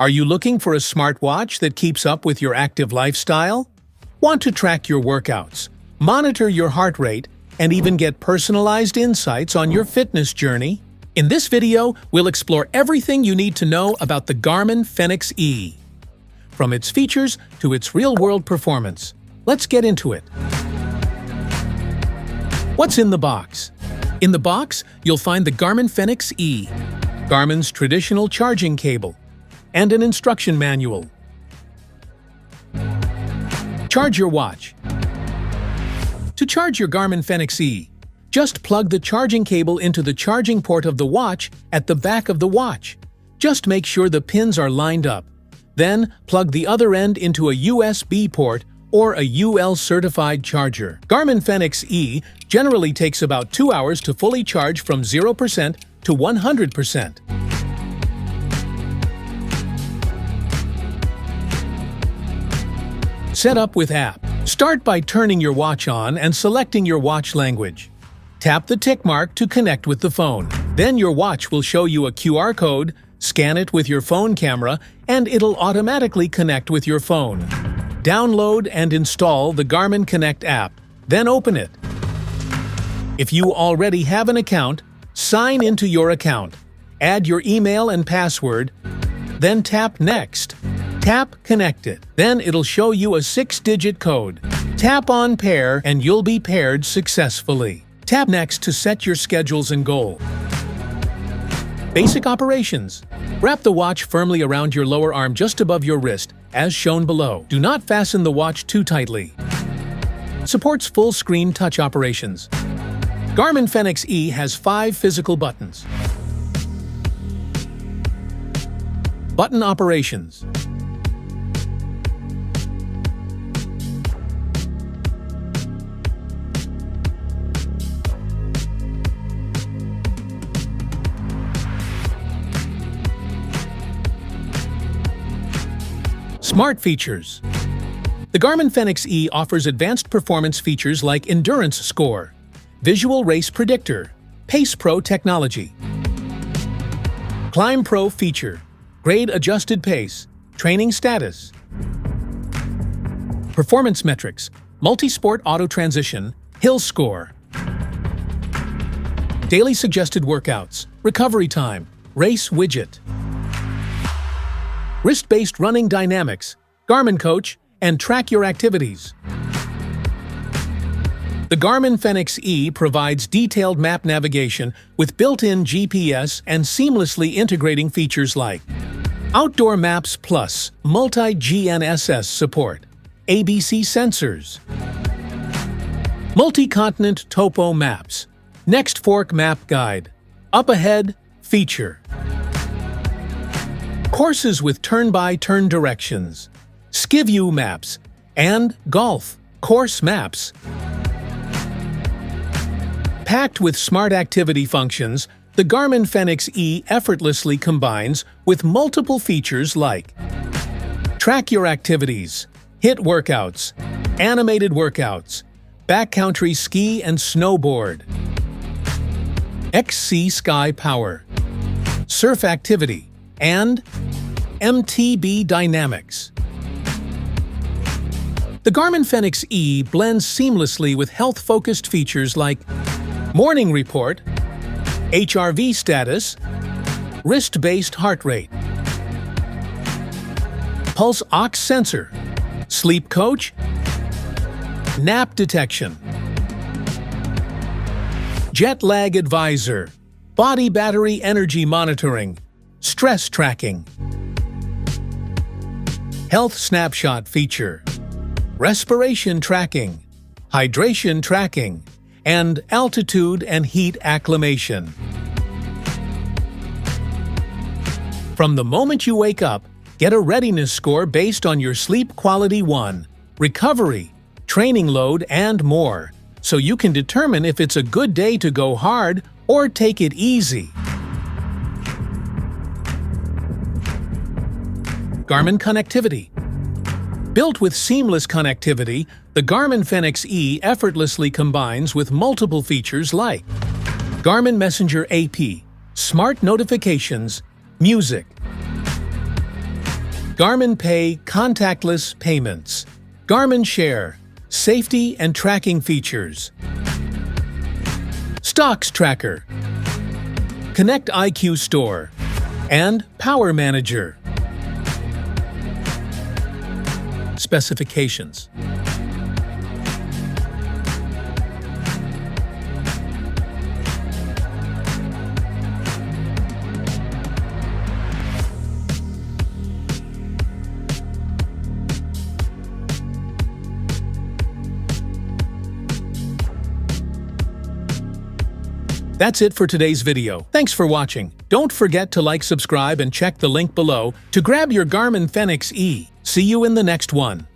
Are you looking for a smartwatch that keeps up with your active lifestyle? Want to track your workouts, monitor your heart rate, and even get personalized insights on your fitness journey? In this video, we'll explore everything you need to know about the Garmin Fenix E. From its features to its real-world performance. Let's get into it. What's in the box? In the box, you'll find the Garmin Fenix E, Garmin's traditional charging cable, and an instruction manual. Charge your watch. To charge your Garmin Fenix E, just plug the charging cable into the charging port of the watch at the back of the watch. Just make sure the pins are lined up. Then, plug the other end into a USB port or a UL-certified charger. Garmin Fenix E generally takes about 2 hours to fully charge from 0% to 100%. Set up with app. Start by turning your watch on and selecting your watch language. Tap the tick mark to connect with the phone. Then your watch will show you a QR code, scan it with your phone camera, and it'll automatically connect with your phone. Download and install the Garmin Connect app, then open it. If you already have an account, sign into your account. Add your email and password, then tap Next. Tap Connected. Then it'll show you a 6-digit code. Tap on Pair and you'll be paired successfully. Tap Next to set your schedules and goal. Basic operations. Wrap the watch firmly around your lower arm just above your wrist, as shown below. Do not fasten the watch too tightly. Supports full-screen touch operations. Garmin Fenix E has 5 physical buttons. Button operations. Smart features. The Garmin Fenix E offers advanced performance features like Endurance Score, Visual Race Predictor, Pace Pro technology, Climb Pro feature, Grade Adjusted Pace, Training Status, Performance Metrics, Multi-Sport Auto Transition, Hill Score, Daily Suggested Workouts, Recovery Time, Race Widget, Wrist-based running dynamics, Garmin Coach, and track your activities. The Garmin Fenix E provides detailed map navigation with built-in GPS and seamlessly integrating features like Outdoor Maps Plus, multi-GNSS support, ABC sensors, multi-continent topo maps, Next Fork map guide, Up Ahead feature, courses with turn-by-turn directions, Skivview maps, and golf course maps. Packed with smart activity functions, the Garmin Fenix E effortlessly combines with multiple features like track your activities, HIIT workouts, animated workouts, backcountry ski and snowboard, XC Sky Power, surf activity, and MTB Dynamics. The Garmin Fenix E blends seamlessly with health-focused features like Morning Report, HRV status, wrist-based heart rate, pulse ox sensor, sleep coach, nap detection, jet lag advisor, body battery energy monitoring, stress tracking, health snapshot feature, respiration tracking, hydration tracking, and altitude and heat acclimation. From the moment you wake up, get a readiness score based on your sleep quality 1, recovery, training load, and more, so you can determine if it's a good day to go hard or take it easy. Garmin connectivity. Built with seamless connectivity, the Garmin Fenix E effortlessly combines with multiple features like Garmin Messenger AP, smart notifications, music, Garmin Pay contactless payments. Garmin Share safety and tracking features. Stocks Tracker. Connect IQ Store. And Power Manager. Specifications. That's it for today's video. Thanks for watching. Don't forget to like, subscribe, and check the link below to grab your Garmin Fenix E. See you in the next one.